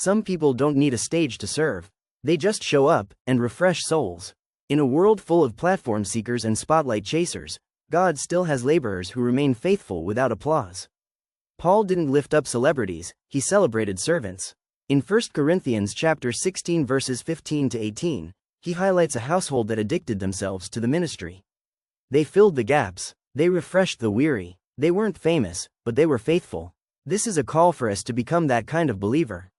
Some people don't need a stage to serve. They just show up and refresh souls. In a world full of platform seekers and spotlight chasers, God still has laborers who remain faithful without applause. Paul didn't lift up celebrities, he celebrated servants. In 1 Corinthians chapter 16 verses 15 to 18, he highlights a household that addicted themselves to the ministry. They filled the gaps, they refreshed the weary, they weren't famous, but they were faithful. This is a call for us to become that kind of believer.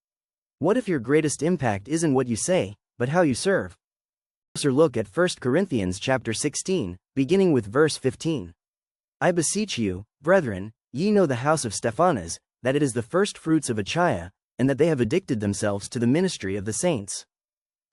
What if your greatest impact isn't what you say, but how you serve? Closer look at 1 Corinthians chapter 16, beginning with verse 15. I beseech you, brethren, ye know the house of Stephanas, that it is the first fruits of Achaicus, and that they have addicted themselves to the ministry of the saints.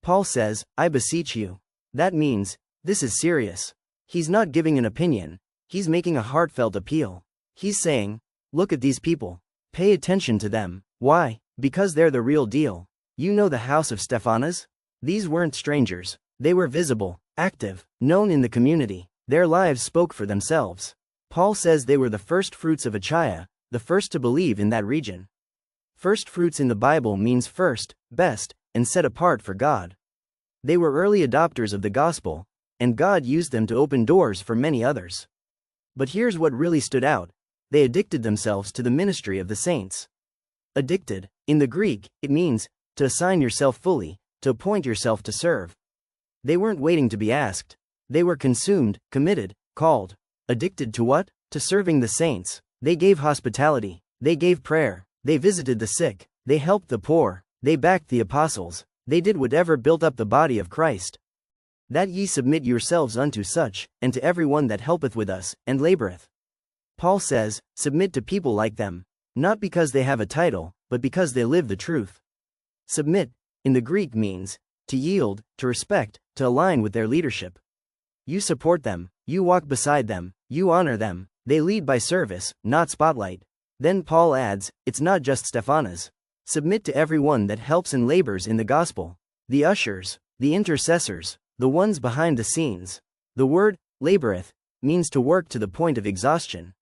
Paul says, I beseech you. That means, this is serious. He's not giving an opinion, he's making a heartfelt appeal. He's saying, look at these people. Pay attention to them. Why? Because they're the real deal. You know the house of Stephanas? These weren't strangers. They were visible, active, known in the community. Their lives spoke for themselves. Paul says they were the first fruits of Achaicus, the first to believe in that region. First fruits in the Bible means first, best, and set apart for God. They were early adopters of the gospel, and God used them to open doors for many others. But here's what really stood out. They addicted themselves to the ministry of the saints. Addicted, in the Greek, it means, to assign yourself fully, to appoint yourself to serve. They weren't waiting to be asked. They were consumed, committed, called. Addicted to what? To serving the saints. They gave hospitality. They gave prayer. They visited the sick. They helped the poor. They backed the apostles. They did whatever built up the body of Christ. That ye submit yourselves unto such, and to every one that helpeth with us, and laboreth. Paul says, submit to people like them. Not because they have a title, but because they live the truth. Submit, in the Greek means, to yield, to respect, to align with their leadership. You support them, you walk beside them, you honor them, they lead by service, not spotlight. Then Paul adds, it's not just Stephanas. Submit to everyone that helps and labors in the gospel. The ushers, the intercessors, the ones behind the scenes. The word, laboreth, means to work to the point of exhaustion.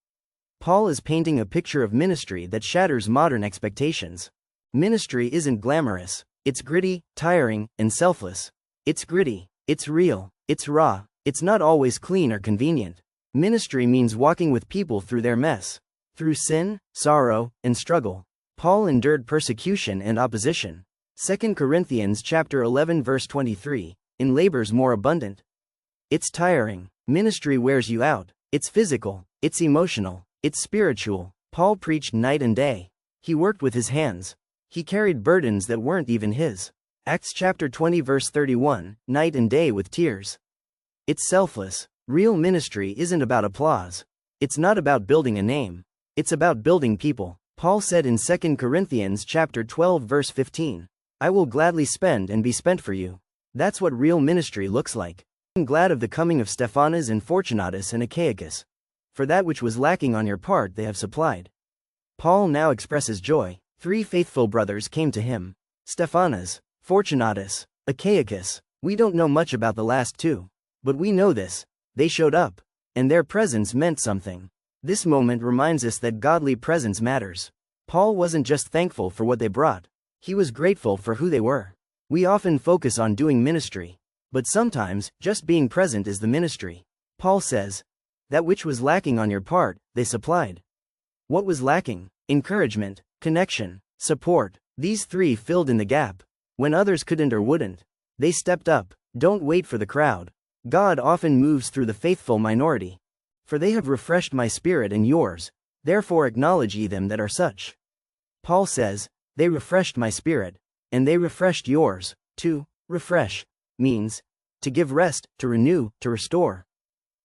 Paul is painting a picture of ministry that shatters modern expectations. Ministry isn't glamorous, it's gritty, tiring, and selfless. It's gritty, it's real, it's raw, it's not always clean or convenient. Ministry means walking with people through their mess, through sin, sorrow, and struggle. Paul endured persecution and opposition. 2 Corinthians chapter 11 verse 23, in labors more abundant. It's tiring. Ministry wears you out. It's physical, it's emotional, it's spiritual. Paul preached night and day. He worked with his hands. He carried burdens that weren't even his. Acts chapter 20 verse 31, night and day with tears. It's selfless. Real ministry isn't about applause. It's not about building a name. It's about building people. Paul said in 2 Corinthians chapter 12 verse 15, I will gladly spend and be spent for you. That's what real ministry looks like. I'm glad of the coming of Stephanas and Fortunatus and Achaicus. For that which was lacking on your part they have supplied. Paul now expresses joy. 3 faithful brothers came to him. Stephanas, Fortunatus, Achaicus. We don't know much about the last 2. But we know this. They showed up. And their presence meant something. This moment reminds us that godly presence matters. Paul wasn't just thankful for what they brought. He was grateful for who they were. We often focus on doing ministry. But sometimes, just being present is the ministry. Paul says, that which was lacking on your part, they supplied. What was lacking? Encouragement, connection, support. These 3 filled in the gap. When others couldn't or wouldn't, they stepped up. Don't wait for the crowd. God often moves through the faithful minority. For they have refreshed my spirit and yours, therefore acknowledge ye them that are such. Paul says, they refreshed my spirit, and they refreshed yours. To refresh means to give rest, to renew, to restore.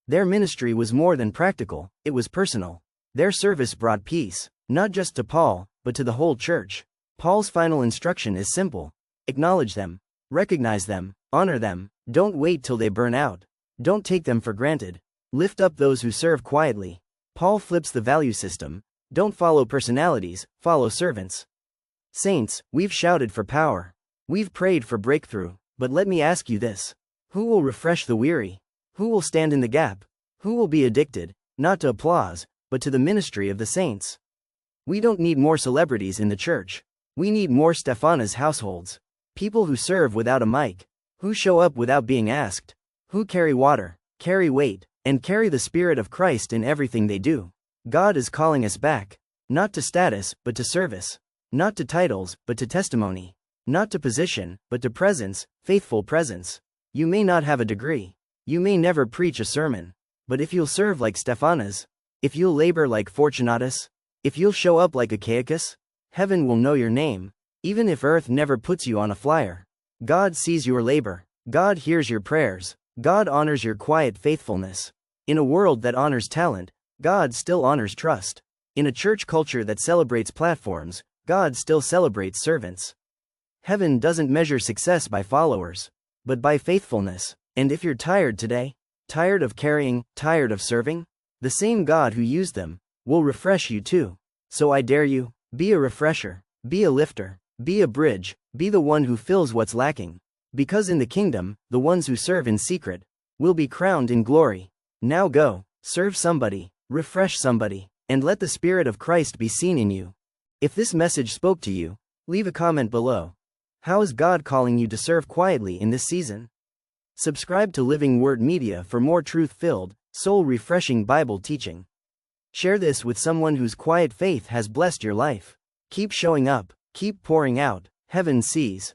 Their ministry was more than practical, it was personal. Their service brought peace, not just to Paul, but to the whole church. Paul's final instruction is simple. Acknowledge them, recognize them, honor them, don't wait till they burn out. Don't take them for granted. Lift up those who serve quietly. Paul flips the value system. Don't follow personalities, follow servants. Saints, we've shouted for power. We've prayed for breakthrough, but let me ask you this. Who will refresh the weary? Who will stand in the gap? Who will be addicted, not to applause, but to the ministry of the saints? We don't need more celebrities in the church. We need more Stephanas households. People who serve without a mic, who show up without being asked, who carry water, carry weight, and carry the Spirit of Christ in everything they do. God is calling us back, not to status, but to service, not to titles, but to testimony, not to position, but to presence, faithful presence. You may not have a degree, you may never preach a sermon, but if you'll serve like Stephanas, if you'll labor like Fortunatus, if you'll show up like Achaicus, heaven will know your name, even if earth never puts you on a flyer. God sees your labor, God hears your prayers, God honors your quiet faithfulness. In a world that honors talent, God still honors trust. In a church culture that celebrates platforms, God still celebrates servants. Heaven doesn't measure success by followers, but by faithfulness. And if you're tired today, tired of carrying, tired of serving, the same God who used them will refresh you too. So I dare you, be a refresher, be a lifter, be a bridge, be the one who fills what's lacking. Because in the kingdom, the ones who serve in secret will be crowned in glory. Now go, serve somebody, refresh somebody, and let the Spirit of Christ be seen in you. If this message spoke to you, leave a comment below. How is God calling you to serve quietly in this season? Subscribe to Living Word Media for more truth-filled, soul-refreshing Bible teaching. Share this with someone whose quiet faith has blessed your life. Keep showing up, keep pouring out, heaven sees.